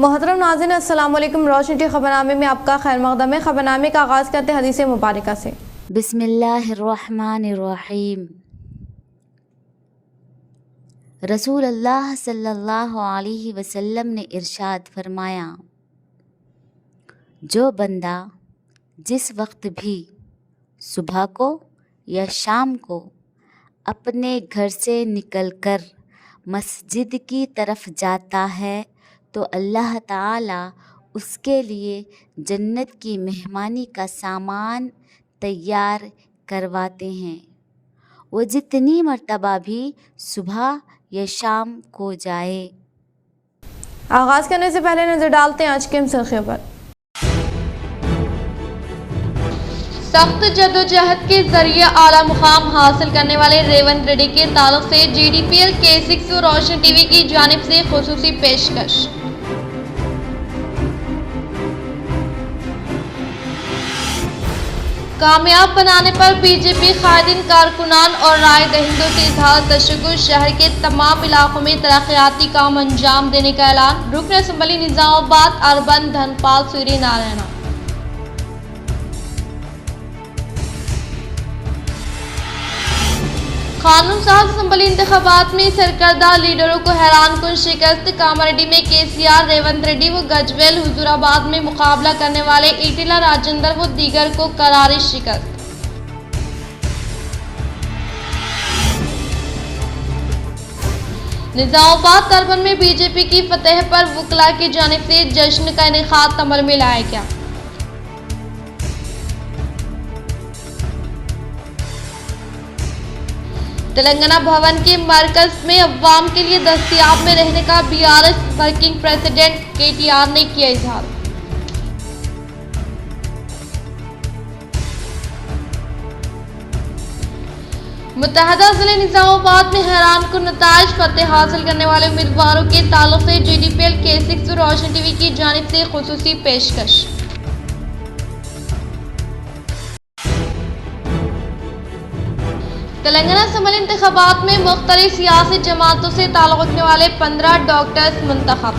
मोहतरम नाज़रीन, अस्सलाम वालेकुम। रोशन टी खबरनामे में आपका खैर मक़दम है। खबरनामे का आगाज़ करते हैं हदीस मुबारक से। बिस्मिल्लाहिर्रहमानिर्रहीम। रसूल अल्लाह सल्लल्लाहु अलैहि वसल्लम ने इरशाद फरमाया, जो बंदा जिस वक्त भी सुबह को या शाम को अपने घर से निकलकर मस्जिद की तरफ जाता है तो अल्लाह ताला उसके लिए जन्नत की मेहमानी का सामान तैयार करवाते हैं। वो जितनी मर्तबा भी सुबह या शाम को जाए। आगाज़ करने से पहले नज़र डालते हैं आज के अहम खबर। सख्त जद्दोजहद के जरिए आला मुकाम हासिल करने वाले रेवंत रेड्डी के ताल्लुक से GDPL K6 और रोशन टीवी की जानिब से खुसूसी पेशकश। कामयाब बनाने पर बीजेपी कायदीन, कारकुनान और राय दहिंदों से इजहार तशक्कुर। शहर के तमाम इलाकों में तरक्याती काम अंजाम देने का ऐलान। रुकन असम्बली निजामाबाद अर्बन धनपाल सूर्य नारायण। कानून साज असम्बली इंतखाबात में सरकर्दा लीडरों को हैरान कुन शिकस्त। कामारेड्डी में KCR, रेवंत रेड्डी व गजवेल, हुजूराबाद में मुकाबला करने वाले ईटेला राजेंद्र व दीगर को करारी शिकस्त। निजामाबाद अर्बन में बीजेपी की फतेह पर वकला की जानिब से जश्न का इनेकाद अमल में लाया गया। तेलंगाना भवन के मरकज में अवाम के लिए दस्तयाब में रहने का BRS वर्किंग प्रेसिडेंट KTR ने किया इजहार। मुत्तहदा जिले निजामाबाद में हैरान कुन नताइज। फतेह हासिल करने वाले उम्मीदवारों के ताल्लुक से GDPL K6 और रोशन टीवी की जानिब से खुसूसी पेशकश। तेलंगाना असम्बली इंतखाबात में मुख्तलिफ सियासी जमातों से ताल्लुक़ रखने वाले 15 डॉक्टर्स मुंतखब।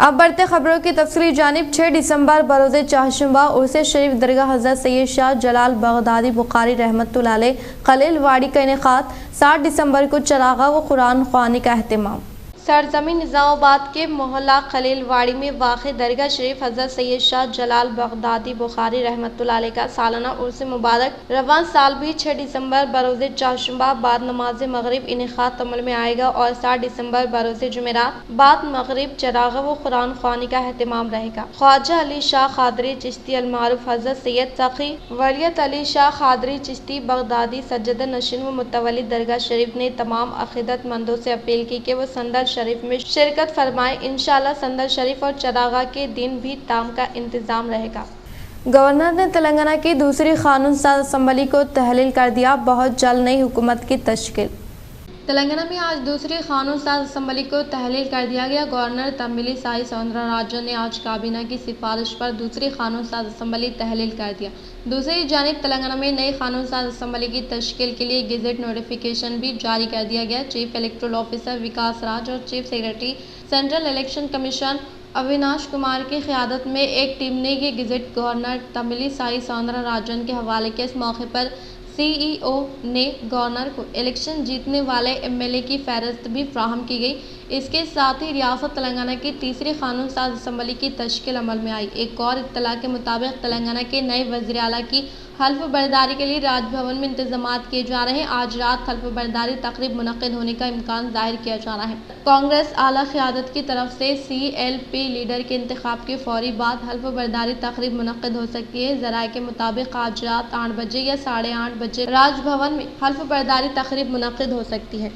अब बढ़ते खबरों की तफसीली जानिब। 6 दिसंबर बरोज़ चाहशुंबा उर्स शरीफ दरगाह हज़रत सैयद शाह जलाल बगदादी बुखारी रहमतुल्लाह अलैह खलील वाड़ी का इनेकाद। 7 दिसंबर को चरागा व कुरान ख्वानी का अहतमाम। सरजमीन निजामाबाद के मोहल्ला खलील वाड़ी में वाक़ दरगाह शरीफ हज़रत सैयद शाह जलाल बगदादी बुखारी रहमतुल्लाह अलैह का सालाना उर्स मुबारक रवान साल भी 6 दिसंबर बरोज़ चाहशुंबा बाद नमाज मगरिब इनेकाद अमल में आएगा और 7 दिसंबर बरोज़ जुमेरात बाद मगरिब चरागा व कुरान ख्वानी का अहतमाम रहेगा। ख्वाजा अली शाह खादरी चिश्ती अलमारूफ हज़रत सैयद सखी वलियत अली शाह खादरी चिश्ती बगदादी सज्जद नशीन व मुतवल्ली दरगाह शरीफ ने तमाम अक़ीदतमंदों से अपील की कि वो संदर शरीफ में शिरकत फरमाए। इंशाअल्लाह संदर शरीफ और चरागा के दिन भी ताम का इंतजाम रहेगा। गवर्नर ने तेलंगाना की दूसरी कानून साज असम्बली को तहलील कर दिया। बहुत जल्द नई हुकूमत की तश्कील। तेलंगाना में आज दूसरी कानून साज असम्बली को तहलील कर दिया गया। गवर्नर तमिली साई सौंदरराजन ने आज काबीना की सिफारिश पर दूसरी कानून साज असम्बली तहलील कर दिया। दूसरी जानिब तेलंगाना में नई कानून साज असम्बली की तश्कील के लिए गेजेट नोटिफिकेशन भी जारी कर दिया गया। चीफ इलेक्टोरल ऑफिसर विकास राज और chief secretary central election commission Avinash Kumar की क़यादत में एक टीम ने ये गेजेट गवर्नर तमिली साई सौंदरराजन के हवाले किया। इस मौके पर CEO ने गवर्नर को इलेक्शन जीतने वाले MLA की फहरिस्त भी फ्राहम की गई। इसके साथ ही रियासत तेलंगाना की तीसरी कानून साज असम्बली की तश्कील अमल में आई। एक और इत्तला के मुताबिक तेलंगाना के नए वज़ीर आला की हल्फ बर्दारी के लिए राजभवन में इंतजामात किए जा रहे हैं। आज रात हल्फ बर्दारी तकरीब मुनक्किद होने का इम्कान जाहिर किया जा रहा है। कांग्रेस आला क़यादत की तरफ से CLP लीडर के इंतखाब के फौरी बाद हल्फ बर्दारी तकरीब मुनक्किद हो सकती है। ज़राए के मुताबिक आज रात 8 बजे या 8:30 बजे राजभवन में हल्फ बर्दारी तकरीब मुनक्किद हो सकती है।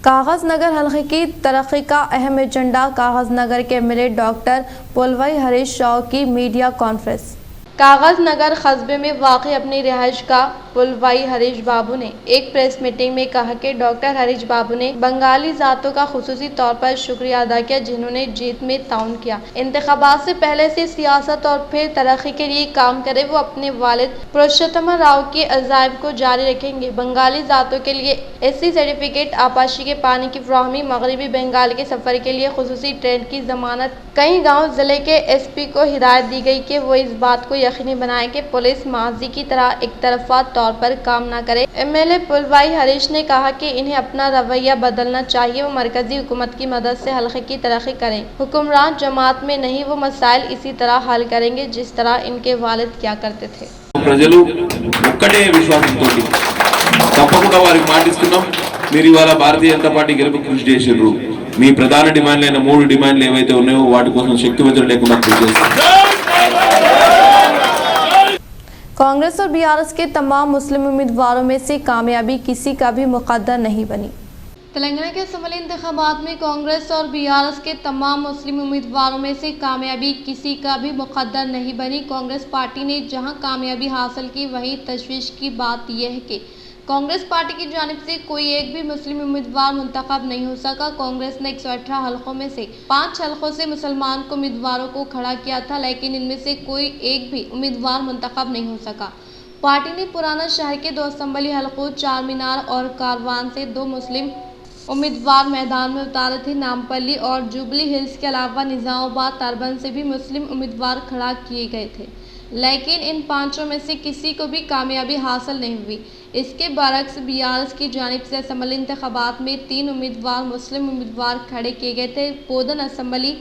कागज़ नगर हल्के की तरक्की का अहम एजेंडा। कागज़ नगर के MLA डॉक्टर पोलवाई हरीश राव की मीडिया कॉन्फ्रेंस। कागज नगर कस्बे में वाक़ अपनी रिहाइश का पुलवाई हरीश बाबू ने एक प्रेस मीटिंग में कहा कि डॉक्टर हरीश बाबू ने बंगाली ज़ातों का खुसूसी तौर पर शुक्रिया अदा किया जिन्होंने जीत में ताउन किया। इंतखाबात से पहले से सियासत और फिर तरक्की के लिए काम करे। वो अपने वालिद पुरुषोत्तम राव के अज़ाइम को जारी रखेंगे। बंगाली ज़ातों के लिए एससी सर्टिफिकेट, आपाशी के पानी की फराहमी, मगरबी बंगाल के सफ़र के लिए खुसूसी ट्रेन की ज़मानत। कई गाँव ज़िले के SP को हिदायत दी गई कि वो इस बात को यकीनी बनाए कि पुलिस माजी की तरह एक तरफा तौर पर काम न करे। MLA पुलवाई हरीश ने कहा कि इन्हें अपना रवैया बदलना चाहिए। वो मरकजी हुकूमत की मदद से हल्के की तरक्की करें। हुक्मरान जमात में नहीं, वो मसाइल इसी तरह हल करेंगे जिस तरह इनके वालिद किया करते थे। ప్రజలు ఒక్కటే విశ్వాసంతో తప్పకుండా వారికి మాటిస్తున్నాం. మీరు ఇవాళ భారతీయ జనతా పార్టీ గెలుపు కృషి చేసిర్రు. మీ ప్రధాన డిమాండ్లైన 3 డిమాండ్లు ఏవైతే ఉన్నాయో వాటి కోసం శక్తివంతులు లేకుండా కృషి చేస్తారు. कांग्रेस और BRS के तमाम मुस्लिम उम्मीदवारों में से कामयाबी किसी का भी मुकद्दर नहीं बनी। तेलंगाना के असम्बली इंतखाबात में कांग्रेस और BRS के तमाम मुस्लिम उम्मीदवारों में से कामयाबी किसी का भी मुकद्दर नहीं बनी। कांग्रेस पार्टी ने जहां कामयाबी हासिल की, वहीं तशवीश की बात यह है कि कांग्रेस पार्टी की जानिब से कोई एक भी मुस्लिम उम्मीदवार मुंतखब नहीं हो सका। कांग्रेस ने 118 हलकों में से 5 हलकों से मुसलमान को उम्मीदवारों को खड़ा किया था, लेकिन इनमें से कोई एक भी उम्मीदवार मुंतखब नहीं हो सका। पार्टी ने पुराना शहर के 2 असम्बली हलकों, 4 मीनार और कारवान से 2 मुस्लिम उम्मीदवार मैदान में उतारे थे। नामपल्ली और जुबली हिल्स के अलावा निज़ामाबाद, तरबन से भी मुस्लिम उम्मीदवार खड़ा किए गए थे, लेकिन इन 5 में से किसी को भी कामयाबी हासिल नहीं हुई। इसके बरक्स BRS की जानिब से असम्बली इंतखाबात में 3 उम्मीदवार मुस्लिम उम्मीदवार खड़े किए गए थे। पोदन असम्बली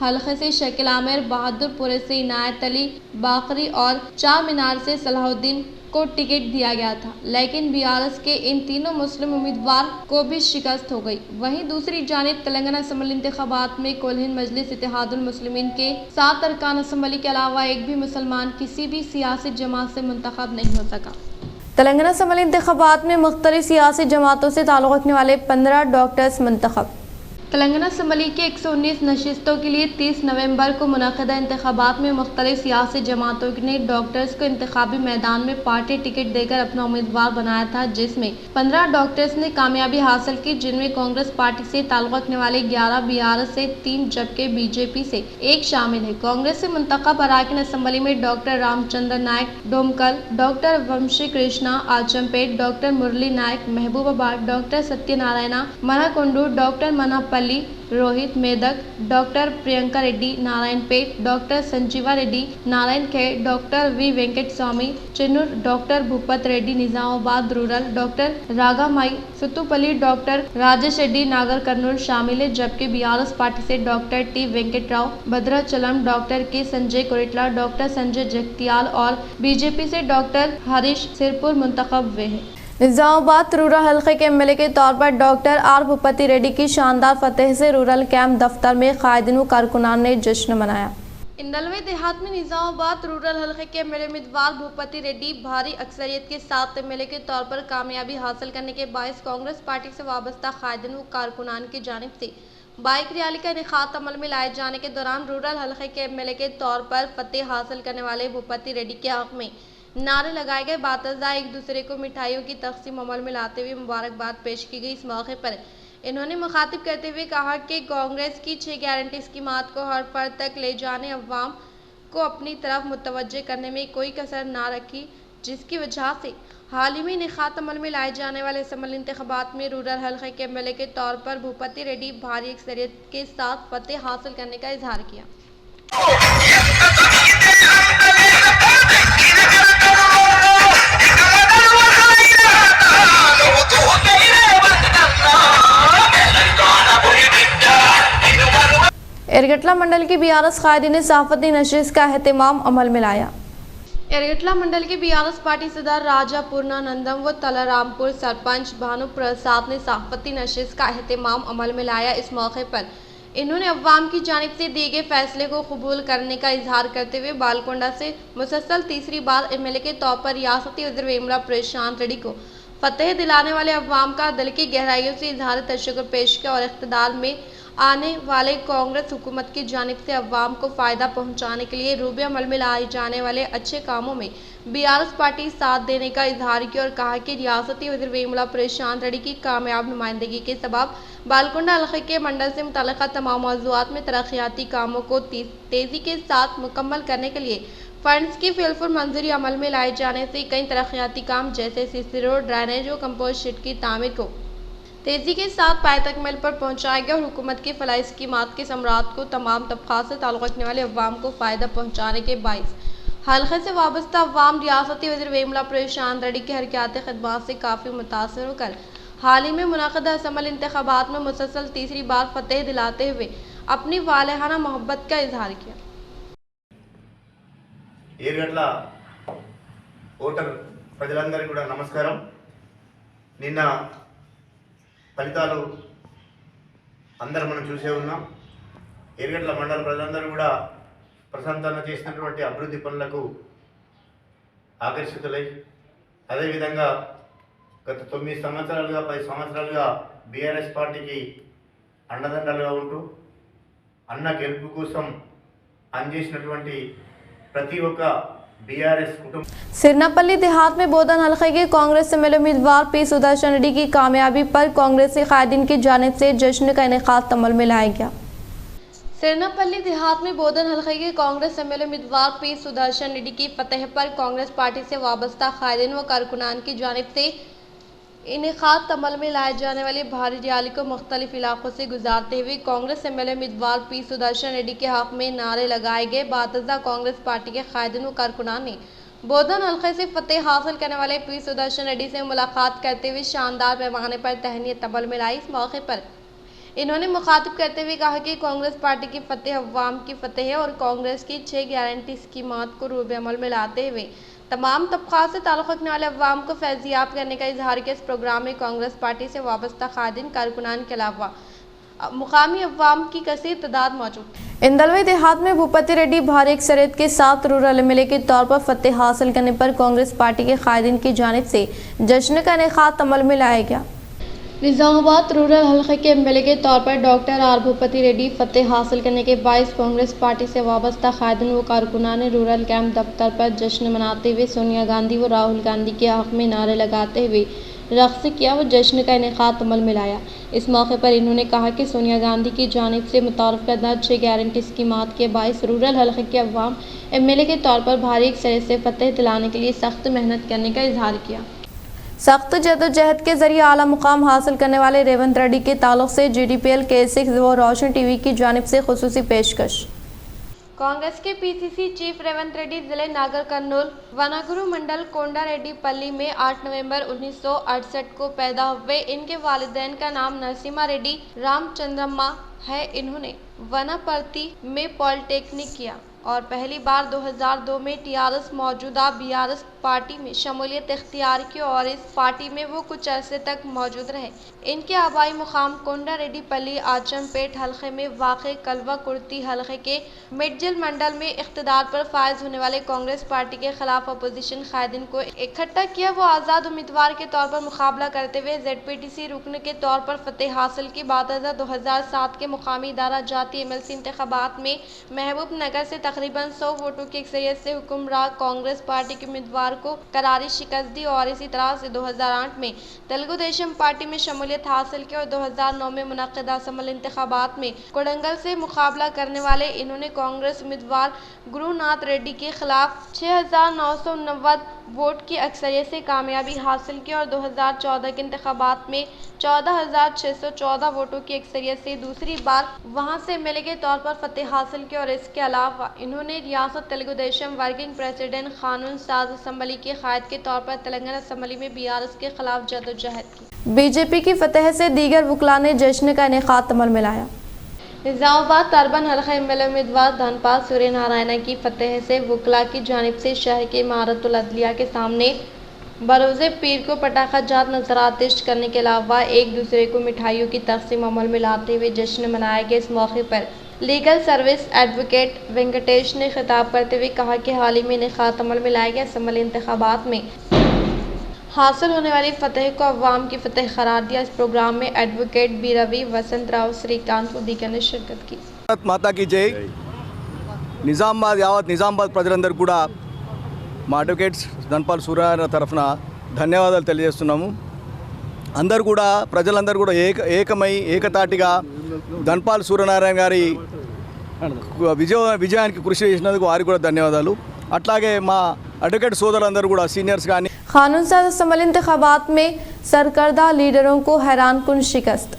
हल्के से शकील आमिर, बहादुरपुर से इनायत अली बाकरी और 4 मीनार से सलाहुद्दीन को टिकट दिया गया था, लेकिन BRS के इन तीनों मुस्लिम उम्मीदवार को भी शिकस्त हो गई। वहीं दूसरी जानिब तेलंगाना असम्बली इंतखाबात में कुल हिंद मजलिस इत्तेहादुल मुस्लिमीन के 7 अरकान असम्बली के अलावा एक भी मुसलमान किसी भी सियासी जमात से मुंतखब नहीं हो सका। तेलंगाना असम्बली इंतखाबात में मुख्तलिफ सियासी जमातों से ताल्लुक़ रखने वाले 15 डॉक्टर्स मुंतखब। तेलंगाना असम्बली के 119 नशिस्तों के लिए 30 नवंबर को मुनक़दा इंतखाबात में मुख्तलिफ सियासी जमातों ने डॉक्टर्स को इंतखाबी मैदान में पार्टी टिकट देकर अपना उम्मीदवार बनाया था, जिसमें 15 डॉक्टर्स ने कामयाबी हासिल की, जिनमें कांग्रेस पार्टी से ताल्लुक़ रखने वाले 11, BRS से 3 जबकि BJP से 1 शामिल है। कांग्रेस से मुंतखब अरकान असम्बली में doctor Ramachandra Nayak Domakal, doctor Vamshi Krishna Achampet, doctor Murali Nayak Mahabubabad, doctor Satyanarayana Manakondur, doctor Manapalli Rohit Medak, doctor Priyanka Reddy Narayanpet, doctor Sanjeeva Reddy Narayan Khed, doctor V Venkat Swamy Chennur, doctor Bhupat Reddy Nizamabad rural, doctor Ragamayi Sathupalli, doctor Rajesh Reddy Nagar Kurnool शामिल है, जबकि BRS पार्टी से doctor T Venkatrao Bhadrachalam, doctor K Sanjay Koratla, doctor Sanjay Jagtial और BJP से डॉक्टर हरीश सिरपुर मुंतखब हुए हैं। निज़ामाबाद रूरल हल्के के MLA के तौर पर डॉक्टर R भूपति रेड्डी की शानदार फतेह से रूरल कैंप दफ्तर में कायदीन व कारकुनान ने जश्न मनाया। इंदलवे देहात में निज़ामाबाद रूरल हल्के के MLA उम्मीदवार भूपति रेड्डी भारी अक्सरियत के साथ MLA के तौर पर कामयाबी हासिल करने के बायस कांग्रेस पार्टी से वाबस्ता कायदीन व कारकुनान की जानिब से बाइक रैली का इनेकाद अमल में लाए जाने के दौरान रूरल हल्के के MLA के तौर पर फतेह हासिल करने वाले भूपति रेड्डी के हक में नारे लगाए गए। बातज़ा एक दूसरे को मिठाइयों की तकसीम अमल में लाते हुए मुबारकबाद पेश की गई। इस मौके पर इन्होंने मुखातिब करते हुए कहा कि कांग्रेस की 6 गारंटी स्कीमात को हर फर्द तक ले जाने, अवाम को अपनी तरफ मुतवज्जे करने में कोई कसर ना रखी, जिसकी वजह से हाल ही में इनेकाद अमल में लाए जाने वाले असम्बली इंतखाबात में रूरल हल्के के MLA के तौर पर भूपति रेड्डी भारी अक्सरियत के साथ फतेह हासिल करने का इजहार किया। एरगटला मंडल की BRS कायदी ने सहाफती नशिस्त का एहतमाम अमल में लाया। एरगटला मंडल के BRS पार्टी सदर राजा पूर्णानंदम व तलारामपुर सरपंच भानु प्रसाद ने सहाफती नशिस्त का एहतमाम अमल में लाया। इस मौके पर इन्होंने अवाम की जानिब से दिए गए फैसले को कबूल करने का इजहार करते हुए बालकोंडा से मुसलसल तीसरी बार MLA के तौर पर रियासती वज़ीर वेमरा प्रशांत रेड्डी को फतेह दिलाने वाले अवाम का दिल की गहराइयों से इजहार तशक्कुर पेश किया और इख्तिदार में आने वाले कांग्रेस हुकूमत की जानिब से अवाम को फ़ायदा पहुंचाने के लिए रूबे अमल में लाए जाने वाले अच्छे कामों में बीआरएस पार्टी साथ देने का इजहार किया और कहा कि रियासती वज़ीर वेमुला प्रशांत रेड्डी की कामयाब नुमाइंदगी के सबब बालकुंडा हल्के के मंडल से मुतल्लिक़ा तमाम मौज़ूआत में तरक्याती कामों को तेज़ी के साथ मुकम्मल करने के लिए फंड्स की फिलफुल मंजूरी अमल में लाए जाने से कई तरक्याती काम जैसे सीसी रोड, ड्रेनेज और कंपोस्ट शीट की तामीर को तेज़ी के साथ पाए तकमील पर पहुँचाया गया और हुकूमत की फलाही स्कीमात के समरात को तमाम तबक़ात से ताल्लुक़ रखने वाले अवाम को फ़ायदा पहुँचाने के बाइस हल्के से वाबस्ता अवाम रियासती वज़ीर वेमुला प्रशांत रेड्डी की हरकयात खिदमत से काफ़ी मुतासर होकर हाल ही में मुनक़दा असम्बली इंतख़ाबात में मुसलसल तीसरी बार फतेह दिलाते हुए अपनी वालहाना मोहब्बत का इजहार किया। ఏరుగట్ల ఓటర్ ప్రజలందరికీ కూడా నమస్కారం। నిన్న ఫలితాలు అందరూ మనం చూసే ఉన్నాం। ఏరుగట్ల మండల ప్రజలందరూ కూడా ప్రశాంతన చేసినటువంటి అభివృద్ధి పనులకు ఆకర్షితులై అదేవిధంగా గత 9 సంవత్సరాలుగా 10 సంవత్సరాలుగా బీఆర్ఎస్ పార్టీకి అండదండలుగా ఉంటూ అన్న గెలుపు కోసం పనిచేసినటువంటి प्रति बीआरएस कुटुंब सिरनापल्ली देहात में बोधन हल्के के कांग्रेस एमएलए उम्मीदवार पी सुदर्शन रेड्डी की कामयाबी पर कांग्रेसी कायदीन की जानिब से जश्न का इनेकाद अमल में लाया गया। सिरनापल्ली देहात में बोधन हल्के के कांग्रेस एमएलए उम्मीदवार पी सुदर्शन रेड्डी की फतेह पर कांग्रेस पार्टी से वाबस्ता कायदीन व कारकुनान की जानिब से इनेकाद अमल में लाए जाने वाली भारी रैली को मुख्तलिफ इलाकों से गुजारते हुए कांग्रेस एमएलए उम्मीदवार पी सुदर्शन रेड्डी के हक में नारे लगाए गए। बातज़ा कांग्रेस पार्टी के कायदीन व कारकुनान ने बोधन हल्के से फतेह हासिल करने वाले पी सुदर्शन रेड्डी से मुलाकात करते हुए शानदार पैमाने पर तहनीत अमल में लाई। इस मौके पर इन्होंने मुखातिब करते हुए कहा कि कांग्रेस पार्टी की फतेह अवाम की फतेह है और कांग्रेस की 6 गारंटी स्कीमात को रूबे अमल में लाते हुए तमाम तबक़ात से ताल्लुक़ रखने वाले अवाम को फैज़याब करने का इजहार किया। इस प्रोग्राम में कांग्रेस पार्टी से वाबस्ता कायदीन कारकुनान के अलावा मुकामी अवाम की कसीर तादाद मौजूद। इंदलवे देहात में भूपति रेड्डी भारी अक्सरियत के साथ रूरल एमएलए के तौर पर फतेह हासिल करने पर कांग्रेस पार्टी के कायदीन की जानिब से जश्न का इनेकाद अमल में लाया गया। निज़ामाबाद रूरल हल्के के एमएलए के तौर पर डॉक्टर आर भूपति रेड्डी फतेह हासिल करने के बायस कांग्रेस पार्टी से वाबस्ता कायदीन व कारकुनान ने रूरल कैंप दफ्तर पर जश्न मनाते हुए सोनिया गांधी व राहुल गांधी के हक में नारे लगाते हुए रक़्स किया व जश्न का इनेकाद अमल में लाया। इस मौके पर इन्होंने कहा कि सोनिया गांधी की जानिब से मुतारफ़ करदा 6 गारंटी स्कीमात के बायस रूरल हल्के के अवाम एमएलए के तौर पर भारी अक्सरियत से फतेह दिलाने के लिए सख्त मेहनत करने का इजहार किया। सख्त जदोजहद के जरिए आला मुकाम हासिल करने वाले रेवंत रेड्डी के ताल्लुक से GDPL K6 व रोशन टीवी की जानिब से खुसूसी पेशकश। कांग्रेस के पीसीसी चीफ रेवंत रेड्डी जिले नागर कर्नूल वनागुरु मंडल कोंडा रेड्डी पल्ली में 8 नवंबर 1968 को पैदा हुए। इनके वालिदैन का नाम नरसिम्हा रेड्डी रामचंद्रम्मा है। इन्होंने वनापर्ती में पॉलिटेक्निक किया और पहली बार 2002 में टीआरएस मौजूदा बीआरएस पार्टी में शमूलियत इख्तियार की और इस पार्टी में वो कुछ अरसे तक मौजूद रहे। इनके आबाई मुकाम कोंडा रेड्डी पल्ली आचमपेट हल्के में वाक़ कलवा कुर्ती हल्के के मिडजिल मंडल में इख्तिदार पर फायज होने वाले कांग्रेस पार्टी के खिलाफ अपोजिशन कायदीन को इकट्ठा किया। वो आज़ाद उम्मीदवार के तौर पर मुकाबला करते हुए ZPTC रुकन के तौर पर फतेह हासिल की। बातज़ा 2007 के मुकामी इदारा जाती MLC इंतखाबात में महबूब नगर से तकरीबन 100 वोटों की अक्सरियत से हुक्मरान कांग्रेस पार्टी के उम्मीदवार को करारी शिकस्त दी और इसी तरह से 2008 में तेलुगु देशम पार्टी में शमूलियत हासिल की और 2009 में मुनक़दा असम्बली इंतखाबात में कोडंगल से मुकाबला करने वाले इन्होंने कांग्रेस उम्मीदवार गुरुनाथ रेड्डी के खिलाफ 6990 वोट की अक्सरियत से कामयाबी हासिल की और 2014 के इंतखाबात में 14614 वोटों की अक्सरियत से दूसरी बार वहां से एमएलए के तौर पर फतेह हासिल की और इसके अलावा इन्होंने रियासत तेलुगु देशम वर्किंग प्रेसिडेंट कानून साज असम्बली के कायद के तौर पर तेलंगाना असम्बली में बीआरएस के खिलाफ जदोजहद की। बीजेपी की फतेह से दीगर वकला ने जश्न का इनेकाद अमल में लाया। निज़ामाबाद अर्बन हल्का एमएलए उम्मीदवार धनपाल सूर्य नारायण की फतेह से वकला की जानिब से शहर के इमारतुल अदलिया के सामने बरोज़े पीर को पटाखा जात नज़रातिश करने के अलावा एक दूसरे को मिठाइयों की तकसीम अमल में लाते हुए जश्न मनाया गया। इस मौके पर लीगल सर्विस एडवोकेट वेंकटेश ने खिताब करते हुए कहा कि हाल ही में इनेकाद अमल में लाए गए असम्बली इंतखाबात में हासिल होने वाली फतह को अवाम की फतह करार दिया। इस प्रोग्राम में एडवोकेट बी रवि, वसंत राव, श्रीकांत व दीगर ने शिरकत की। భారత్ మాతాకి జై. నిజామాబాద్ యావత్ నిజామాబాద్ ప్రజలందరూ కూడా మా అడ్వకేట్స్ ధన్పాల్ సూర్యనారాయణ తరఫున ధన్యవాదాలు తెలియజేస్తున్నాము. అందరూ కూడా ప్రజలందరూ కూడా ఏకమై ఏకతాటిగా ధన్పాల్ సూర్యనారాయణ గారి విజయానికి కృషి చేసినందుకు వారికి కూడా ధన్యవాదాలు. అట్లాగే మా అడ్వకేట్ సోదరులందరూ కూడా సీనియర్స్ కానీ कानून साज असम्बली इंतखाबात में सरकर्दा लीडरों को हैरान कुन शिकस्त।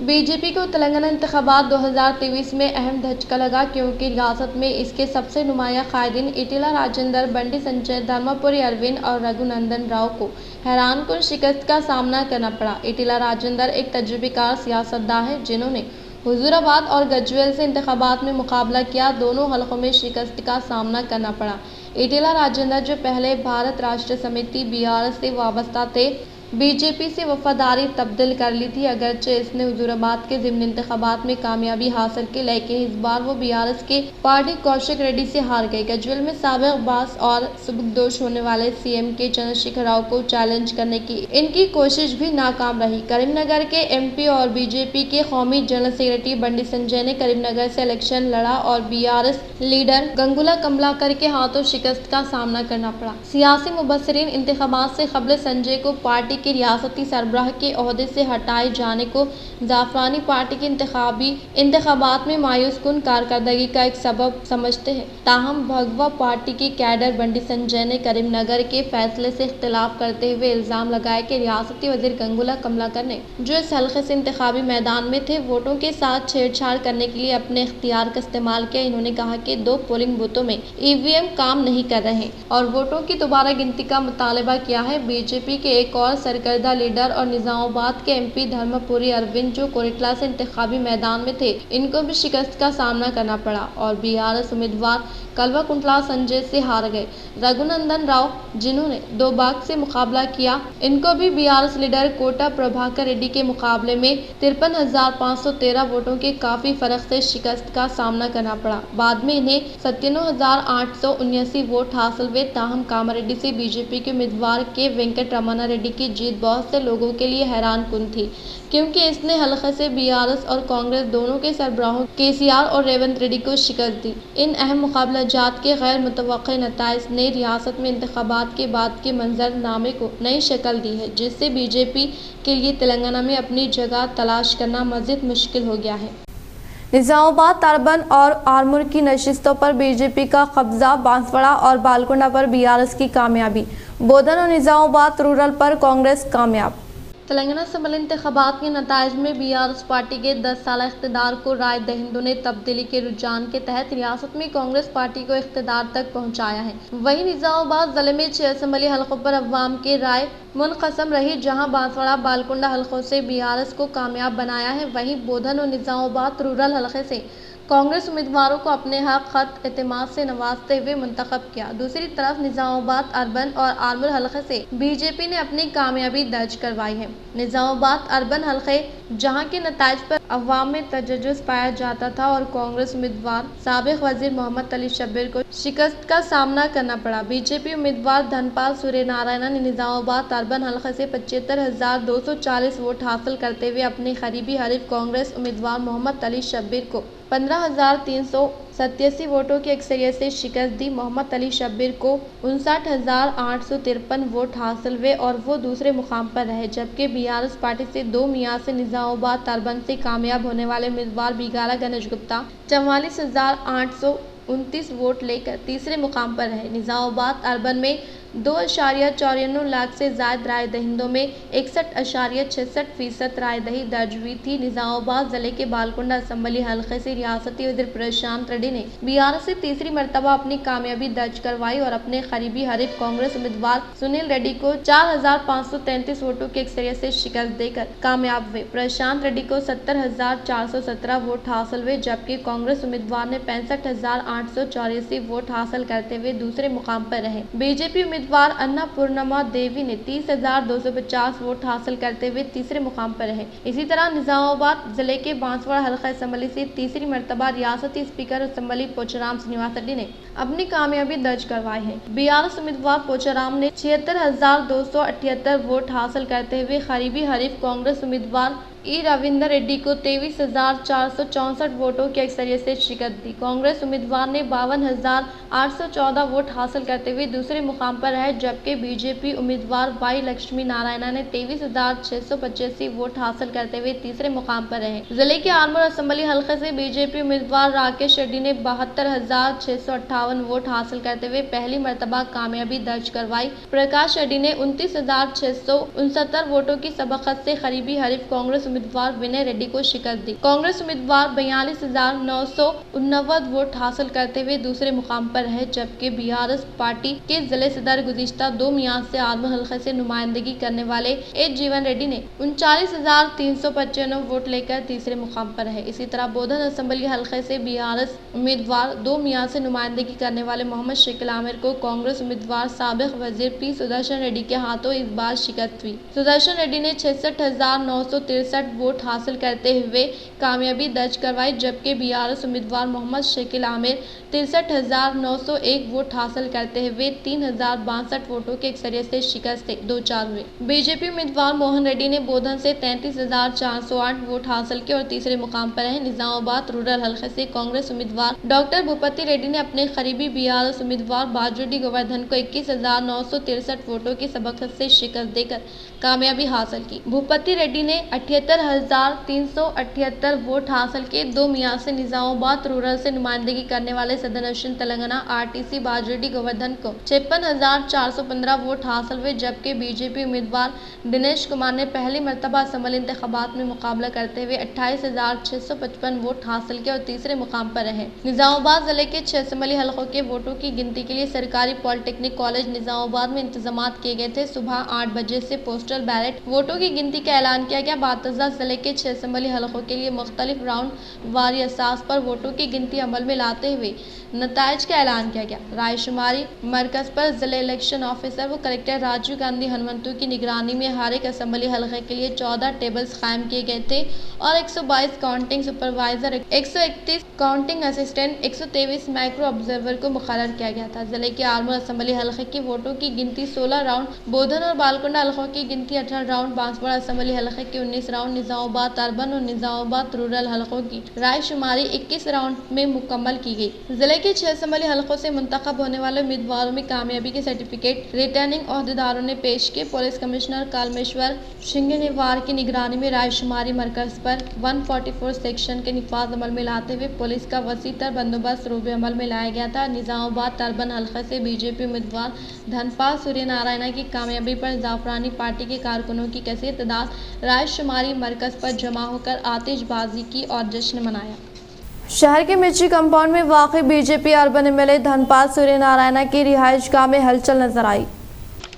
बीजेपी को तेलंगाना इंतखाबात 2023 में अहम धचका लगा, क्योंकि रियासत में इसके सबसे नुमाया कायदीन इटिला राजेंद्र, बंडी संजय, धर्मपुरी अरविंद और रघुनंदन राव को हैरान कुन शिकस्त का सामना करना पड़ा। इटिला राजेंद्र एक तजुर्बेकार सियासतदान है, जिन्होंने हुजूराबाद और गजवेल से इंतखाबात में मुकाबला किया। दोनों हलकों में शिकस्त का सामना करना पड़ा। इटिला राजेंद्र, जो पहले भारत राष्ट्र समिति BRS से वाबस्ता थे, बीजेपी से वफादारी तब्दील कर ली थी। अगरचे इसने हुजूराबाद के ज़िमनी इंतखाबात में कामयाबी हासिल की, लेकिन इस बार वो BRS के पार्टी कौशिक रेड्डी से हार गए। गजवेल में साबिक बास और सुबुकदोश होने वाले CM के चंद्रशेखर राव को चैलेंज करने की इनकी कोशिश भी नाकाम रही। करीमनगर के MP और बीजेपी के कौमी जनरल सेक्रेटरी बंडी संजय ने करीमनगर से इलेक्शन लड़ा और BRS लीडर गंगुला कमलाकर के हाथों शिकस्त का सामना करना पड़ा। सियासी मुबस्सिरीन इंतखाबात से कबल संजय को पार्टी के रियासती सरबराह के ओहदे से हटाए जाने को जाफरानी पार्टी के इंतखाबात में मायूस कुन कारकर्दगी का एक सबब समझते हैं। ताहम भगवा पार्टी के कैडर बंडी संजय ने करीमनगर के फैसले से इख्तिलाफ करते हुए इल्ज़ाम लगाया कि रियासती वजीर गंगुला कमलाकर ने, जो इस हल्के से इंतखाबी मैदान में थे, वोटों के साथ छेड़छाड़ करने के लिए अपने इख्तियार का इस्तेमाल किया। इन्होंने कहा कि 2 पोलिंग बूथों में EVM काम नहीं कर रहे और वोटों की दोबारा गिनती का मुतालबा किया है। बीजेपी के एक और सरकर्दा लीडर और निजामाबाद के MP धर्मपुरी अरविंद, जो कोरिटला से इंतखाबी मैदान में थे, इनको भी शिकस्त का सामना करना पड़ा और BRS उम्मीदवार कलवा कुंटला संजय से हार गए। रघुनंदन राव, जिन्होंने 2 बाग से मुकाबला किया, इनको भी BRS लीडर कोटा प्रभाकर रेड्डी के मुकाबले में 53,513 वोटों के काफी फर्क से शिकस्त का सामना करना पड़ा। बाद में इन्हें 97,879 वोट हासिल हुए। ताहम कामारेड्डी से बीजेपी के उम्मीदवार के वेंकट रमना रेड्डी की जीत बहुत से लोगों के लिए हैरान कुन थी, क्योंकि इसने हल्के से BRS और कांग्रेस दोनों के सरबराहों KCR और रेवंत रेड्डी को शिकस्त दी। इन अहम मुकाबलाजात के गैर मुतवक्किल नताइज ने रियासत में इंतखाबात के बाद के मंजरनामे को नई शक्ल दी है, जिससे बीजेपी के लिए तेलंगाना में अपनी जगह तलाश करना मज़ीद मुश्किल हो गया है। निजामाबाद, तरबन और आरमूर की नशिस्तों पर बीजेपी का कब्जा, बांसवाड़ा और बालकुंडा पर BRS की कामयाबी, बोधन और निजामाबाद रूरल पर कांग्रेस कामयाब। तेलंगाना असम्बली इंतखाबात के नताइज में BRS पार्टी के 10 साल इख्तिदार को राय दहिंदों ने तब्दीली के रुझान के तहत रियासत में कांग्रेस पार्टी को इख्तिदार तक पहुंचाया है। वहीं निजामाबाद जिले में 6 असम्बली हलकों पर अवाम की राय मुनक़सम रही, जहां बांसवाड़ा बालकुंडा हलकों से BRS को कामयाब बनाया है। वहीं बोधन और निजामाबाद रूरल हलके से कांग्रेस उम्मीदवारों को अपने हक खत एतमाद से नवाजते हुए मुंतखब किया। दूसरी तरफ निजामाबाद अर्बन और आलमूर हलके से बीजेपी ने अपनी कामयाबी दर्ज करवाई है। निजामाबाद अर्बन हलके, जहां के नताइज पर अवाम में तजज्जुस पाया जाता था और कांग्रेस उम्मीदवार साबिक वजीर मोहम्मद अली शब्बीर को शिकस्त का सामना करना पड़ा। बीजेपी उम्मीदवार धनपाल सूर्यनारायण ने निजामाबाद अर्बन हलके से 75,240 वोट हासिल करते हुए अपने करीबी हरीफ कांग्रेस उम्मीदवार मोहम्मद अली शब्बीर को 15,387 वोटों की अक्सरियत से शिकस्त दी। मोहम्मद अली शब्बीर को 59,853 वोट हासिल हुए और वो दूसरे मुकाम पर रहे, जबकि BRS पार्टी से 2 मियाँ से निजामाबाद अर्बन से कामयाब होने वाले उम्मीदवार बिगाला गणेश गुप्ता 44,829 वोट लेकर तीसरे मुकाम पर रहे। निजामाबाद अर्बन में 2.94 लाख से ज़्यादा राय दहिंदों में 61.66% राय दही दर्ज हुई थी। निजामाबाद जिले के बालकुंडा असम्बली हल्के से रियासती वज़ीर प्रशांत रेड्डी ने BRS से तीसरी मरतबा अपनी कामयाबी दर्ज करवाई और अपने करीबी हरीफ कांग्रेस उम्मीदवार सुनील रेड्डी को 4,533 वोटों की अक्सरियत से शिकस्त देकर कामयाब हुए। प्रशांत रेड्डी को 70,417 वोट हासिल हुए, जबकि कांग्रेस उम्मीदवार ने 65,884 वोट हासिल करते हुए दूसरे मुकाम पर रहे। बीजेपी उम्मीदवार अन्नापूर्णमा देवी ने 30,250 वोट हासिल करते हुए तीसरे मुकाम पर रहे। इसी तरह निजामाबाद जिले के बांसवाड़ा हल्का असम्बली से तीसरी मरतबा रियासती स्पीकर असम्बली पोचाराम श्रीनिवास रेड्डी ने अपनी कामयाबी दर्ज करवाई है। BRS उम्मीदवार पोचाराम ने 76,278 वोट हासिल करते हुए करीबी हरीफ कांग्रेस उम्मीदवार रविंदर रेड्डी को 23,464 वोटों की अक्सरियत से शिकस्त दी। कांग्रेस उम्मीदवार ने 52,814 वोट हासिल करते हुए दूसरे मुकाम पर रहे, जबकि बीजेपी उम्मीदवार वाई लक्ष्मी नारायणा ने 23,685 वोट हासिल करते हुए तीसरे मुकाम पर रहे। जिले के आरमूर असेंबली हल्के से बीजेपी उम्मीदवार राकेश रेड्डी ने 72,658 वोट हासिल करते हुए पहली मरतबा कामयाबी दर्ज करवाई। प्रकाश रेड्डी ने 29,669 वोटों की सबकत से करीबी हरीफ कांग्रेस उम्मीदवार विनय रेड्डी को शिकस्त दी। कांग्रेस उम्मीदवार 42,989 वोट हासिल करते हुए दूसरे मुकाम पर रहे, जबकि BRS पार्टी के जिले सदर गुज़िश्ता 2 मियाद से आरमूर हल्के से नुमाइंदगी करने वाले जीवन रेड्डी ने 39,395 वोट लेकर तीसरे मुकाम पर रहे। इसी तरह बोधन असेंबली हल्के से BRS उम्मीदवार 2 मियाद से नुमाइंदगी करने वाले मोहम्मद शकील आमिर को कांग्रेस उम्मीदवार साबिक वजीर P सुदर्शन रेड्डी के हाथों इस बार शिकस्त हुई। सुदर्शन रेड्डी ने 66,963 वोट हासिल करते हुए कामयाबी दर्ज करवाई, जबकि BRS उम्मीदवार मोहम्मद शकील आमिर 63,901 वोट हासिल करते हुए 3,062 वोटों के अक्सरियत से शिकस्त से दो चार हुए। बीजेपी उम्मीदवार मोहन रेड्डी ने बोधन से 33,408 वोट हासिल किए और तीसरे मुकाम पर रहे। निजामाबाद रूरल हल्के से कांग्रेस उम्मीदवार डॉक्टर भूपति रेड्डी ने अपने करीबी BRS उम्मीदवार बाजूडी गोवर्धन को 21,963 वोटों की सबकत से शिकस्त देकर कामयाबी हासिल की। भूपति रेड्डी ने 78,378 वोट हासिल किए। 2 मियाद से निजामाबाद रूरल से नुमाइंदगी करने वाले सदर नशीन तेलंगाना RTC बाजूडी गोवर्धन को 56,415 वोट हासिल हुए, जबकि बीजेपी उम्मीदवार दिनेश कुमार ने पहली मरतबा असम्बली इंतखाबात में मुकाबला करते हुए 28,655 वोट हासिल किए और तीसरे मुकाम पर रहे। निजामाबाद जिले के 6 असम्बली हलकों के वोटों की गिनती के लिए सरकारी पॉलिटेक्निक कॉलेज निजामाबाद में इंतजाम किए गए थे। सुबह 8 बजे से पोस्टल बैलेट वोटों की गिनती का ऐलान किया गया। बातजा जिले के 6 असम्बली हलकों के लिए मुख्तलिफ राउंड वारी असास पर वोटों की गिनती अमल में लाते हुए नताइज का ऐलान किया गया। रायशुमारी मरकज पर जिले इलेक्शन ऑफिसर व कलेक्टर राजीव गांधी हनुमंतु की निगरानी में हर एक असम्बली हलके के लिए 14 टेबल्स कायम किए गए थे और 122 counting supervisor, 131 counting assistant, 123 micro observer को मुकर्रर किया गया था। जिले के आरमूर असम्बली हलके की वोटों की गिनती 16 राउंड, बोधन और बालकुंडा हलकों की गिनती 18 राउंड, बांसवाड़ा असम्बली हलके की 19 राउंड, निजामाबाद अर्बन और निजामाबाद रूरल हलकों की रायशुमारी 21 राउंड में मुकम्मल की गई। जिले के 6 असम्बली हलकों से मुंतखब होने वाले उम्मीदवारों में कामयाबी के सर्टिफिकेट रिटर्निंग अहदेदारों ने पेश किए। पुलिस कमिश्नर कालमेश्वर शिंगनेवार की निगरानी में रायशुमारी मरकज पर 144 सेक्शन के निफाज अमल में लाते हुए पुलिस का वसीतर बंदोबस्त रूबे अमल में लाया गया था। निजामाबाद अर्बन हल्के से बीजेपी उम्मीदवार धनपाल सूर्य नारायणा की कामयाबी पर जाफरानी पार्टी के कारकुनों की कसीर तादाद रायशुमारी मरकज पर जमा होकर आतिशबाजी की और जश्न मनाया। शहर के मिर्ची कंपाउंड में वाक़ई बीजेपी अर्बन MLA धनपाल सूर्य नारायणा की रिहाइशगाह में हलचल नजर आई।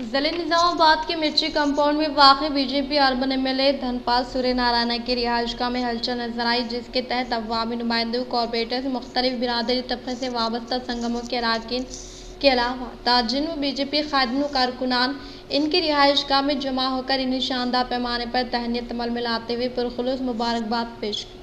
जिले निजामाबाद के मिर्ची कंपाउंड में वाक़ बीजेपी अर्बन MLA धनपाल सूर्य नारायणा की रिहाइशगाह में हलचल नजर आई, जिसके तहत अवामी नुमाइंदों, कॉरपोरेटर्स, मुख्तलिफ बिरादरी तबके से वाबस्ता संगमों के अरकान के अलावा ताजिन व बीजेपी खादिम कारकुनान इनकी रिहाइशगाह में जमा होकर इन्हें शानदार पैमाने पर तहनीत अमल में लाते हुए पुरखुलूस मुबारकबाद पेश की।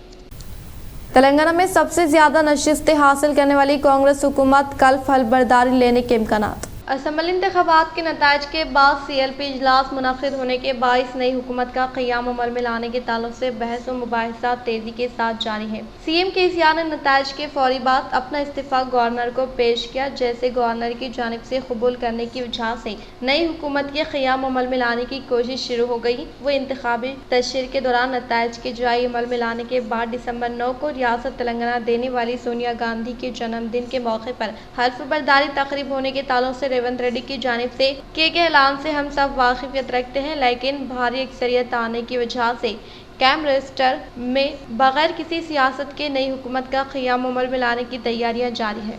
तेलंगाना में सबसे ज्यादा नशिस्तें हासिल करने वाली कांग्रेस हुकूमत कल फलबरदारी लेने के इम्कानात। असम्बली इंतखाबात के नताइज के बाद CLP इजलास मुनक़िद होने के बाइस नई हुकूमत का क़याम अमल में लाने के ताल्लुक से बहस व मुबाहिसा तेज़ी के साथ जारी है। CM KCR ने नताइज के फौरी बाद अपना इस्तीफ़ा गवर्नर को पेश किया। जैसे गवर्नर की जानिब से कबूल करने की वजह से नई हुकूमत के क़याम अमल में लाने की कोशिश शुरू हो गई। वो इंतखाबी तशरीह के दौरान नताइज के जारी अमल में लाने के बाद दिसंबर 9 को रियासत तेलंगाना देने वाली सोनिया गांधी के जन्मदिन के मौके पर हल्फ बरदारी तकरीब होने के ताल्लुक से रेवंत रेड्डी की जानिब से किए गए ऐलान से हम सब वाकिफियत रखते हैं, लेकिन भारी अक्सरियत आने की वजह से कैंप रजिस्टर में बगैर किसी सियासत के नई हुकूमत का क़याम अमल में लाने की तैयारियां जारी है।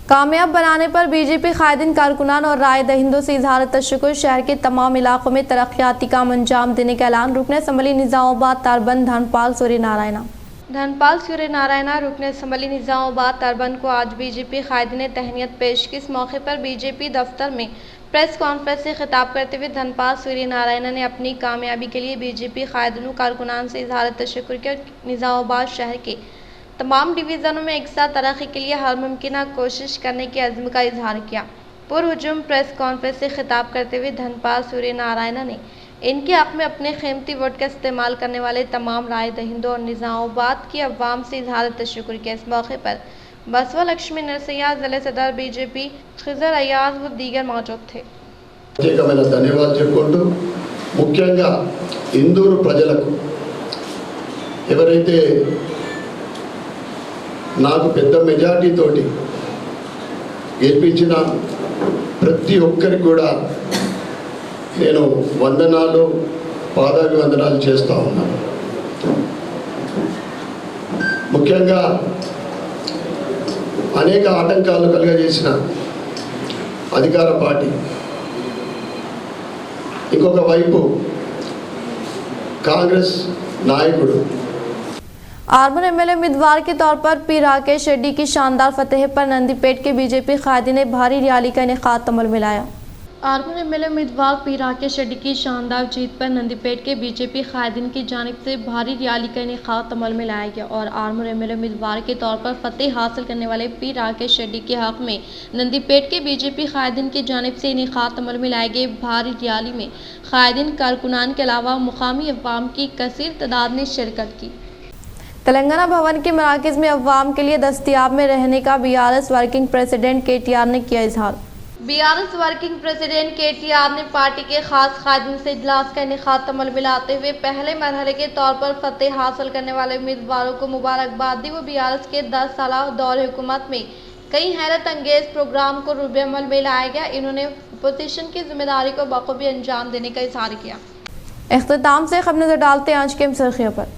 कामयाब बनाने पर बीजेपी कायदीन कारकुनान और राय दहिंदों से इजहार तशक्कुर। शहर के तमाम इलाकों में तरक्याती काम अंजाम देने का ऐलान। रुकन असम्बली निजामाबाद अर्बन धनपाल सूर्य नारायणा। धनपाल सूर्य नारायणा रुकन असम्बली निजामाबाद अर्बन को आज बीजेपी कायदीन तहनीत पेश की। इस मौके पर बीजेपी दफ्तर में प्रेस कॉन्फ्रेंस से खिताब करते हुए धनपाल सूर्य नारायण ने अपनी कामयाबी के लिए बीजेपी कायदीन कारकुनान से इजहार तशक्कुर किया और निज़ामाबाद शहर के तमाम डिवीज़नों में एक साथ तरक्की के लिए हर मुमकिन कोशिश करने के अज़्म का इजहार किया। पुरहुजूम प्रेस कॉन्फ्रेंस से खिताब करते हुए धनपाल सूर्य नारायण ने इनके हक़ में अपने कीमती वोट का इस्तेमाल करने वाले तमाम राय दहिंदों और निज़ामाबाद की अवाम से इजहार तशक्कुर किया। इस मौके पर बसवा लक्ष्मी नरसैया, ज़िले सदर बीजेपी खिज़र अयाज व दीगर मौजूद थे। ప్రత్యేకమైన ధన్యవాదాలు చెప్పుకుంటూ ముఖ్యంగా ఇందూరు ప్రజలకు ఎవరైతే నాకు పెద్ద మెజారిటీ తోటి గెలిపించిన ప్రతి ఒక్కరికి కూడా నేను వందనాలు పాదాభివందనాలు చేస్తూ ఉన్నాను। ముఖ్యంగా అనేక ఆటంకాలు కలుగజేసిన అధికార పార్టీ, ఇంకొక వైపు కాంగ్రెస్ నాయకుడు आर्मूर एमएलए उम्मीदवार के तौर पर पी राकेश रेड्डी की शानदार फतेह पर नंदीपेट के बीजेपी कायदी ने भारी रैली का इनेकाद अमल में लाया। आर्मूर एमएलए उम्मीदवार पी राकेश रेड्डी की शानदार जीत पर नंदीपेट के बीजेपी कायदीन की जानिब से भारी रैली का इनेकाद अमल में लाया गया और आर्मूर एमएलए उम्मीदवार के तौर पर फतेह हासिल करने वाले पी राकेश रेड्डी के हक में नंदीपेट के बीजेपी कायदीन की जानिब से इनेकाद अमल में लाए गए भारी रैली में कायदीन कारकुनान के अलावा मुकामी अवाम की कसीर तादाद ने शिरकत की। तेलंगाना भवन के मराकज़ में अवाम के लिए दस्तयाब में रहने का बीआरएस वर्किंग प्रेसिडेंट केटीआर ने किया इजहार। बीआरएस वर्किंग प्रेसिडेंट केटीआर ने पार्टी के खास कायदीन से इजलास का इनेकाद अमल में लाते हुए पहले मरहले के तौर पर फतेह हासिल करने वाले उम्मीदवारों को मुबारकबाद दी। वो बीआरएस के 10 साल दौर हुकूमत में कई हैरत अंगेज प्रोग्राम को रूबे अमल में लाया गया। इन्होंने अपोजिशन की जिम्मेदारी को बखूबी अंजाम देने का इजहार किया। इख्तिताम से खबर नजर डालते हैं आज के सुर्खियों पर।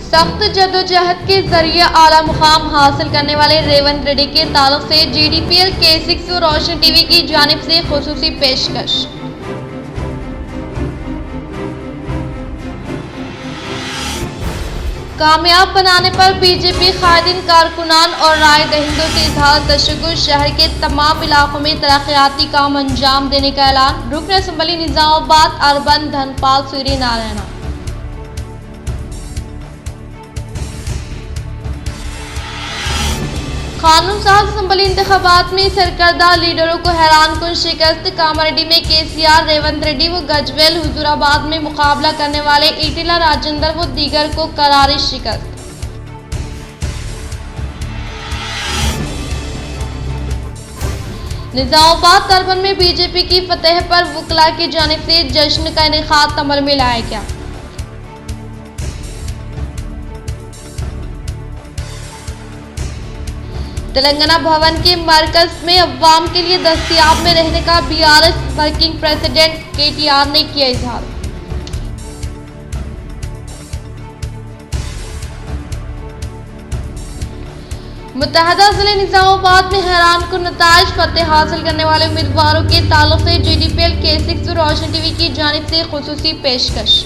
सख्त जदोजहद के जरिए आला मुकाम हासिल करने वाले रेवंत रेड्डी के ताल्लुक से GDPL K6 और रोशन टीवी की जानिब से खुसूसी पेशकश। कामयाब बनाने पर बीजेपी कायदीन कारकुनान और राय दहिंदों से इजहार तशक्कुर। शहर के तमाम इलाकों में तरक्याती काम अंजाम देने का ऐलान। रुकन असम्बली निज़ामाबाद अर्बन धनपाल सूर्य नारायण। कानून साज असम्बली इंतखाबात में सरकर्दा लीडरों को हैरान कुन शिकस्त। कामारेड्डी में केसीआर, रेवंत रेड्डी व गजवेल, हुजूराबाद में मुकाबला करने वाले ईटिला राजेंद्र व दीगर को करारी शिकस्त। निज़ामाबाद अर्बन में बीजेपी की फतेह पर वकला की जानिब से जश्न का इनेकाद अमल में लाया गया। तेलंगाना भवन के मरकज में अवाम के लिए दस्तयाब में रहने का बीआरएस वर्किंग प्रेसिडेंट केटीआर ने किया इजहार। मुत्तहदा जिले निज़ामाबाद में हैरान कुन नताइज फतेह हासिल करने वाले उम्मीदवारों के ताल्लुक से GDPL K6 और रोशन टीवी की जानिब से खुसूसी पेशकश।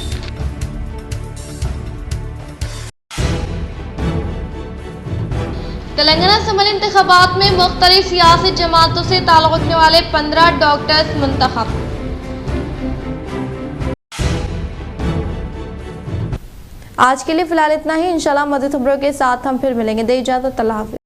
तेलंगाना असम्बली इंतखाबात में मुख्तलिफ सियासी जमातों से ताल्लुक़ रखने वाले 15 डॉक्टर्स मुंतखब। आज के लिए फिलहाल इतना ही। इंशाल्लाह मज़ीद खबरों के साथ हम फिर मिलेंगे। दे इजाज़त, अल्लाह हाफ़िज़।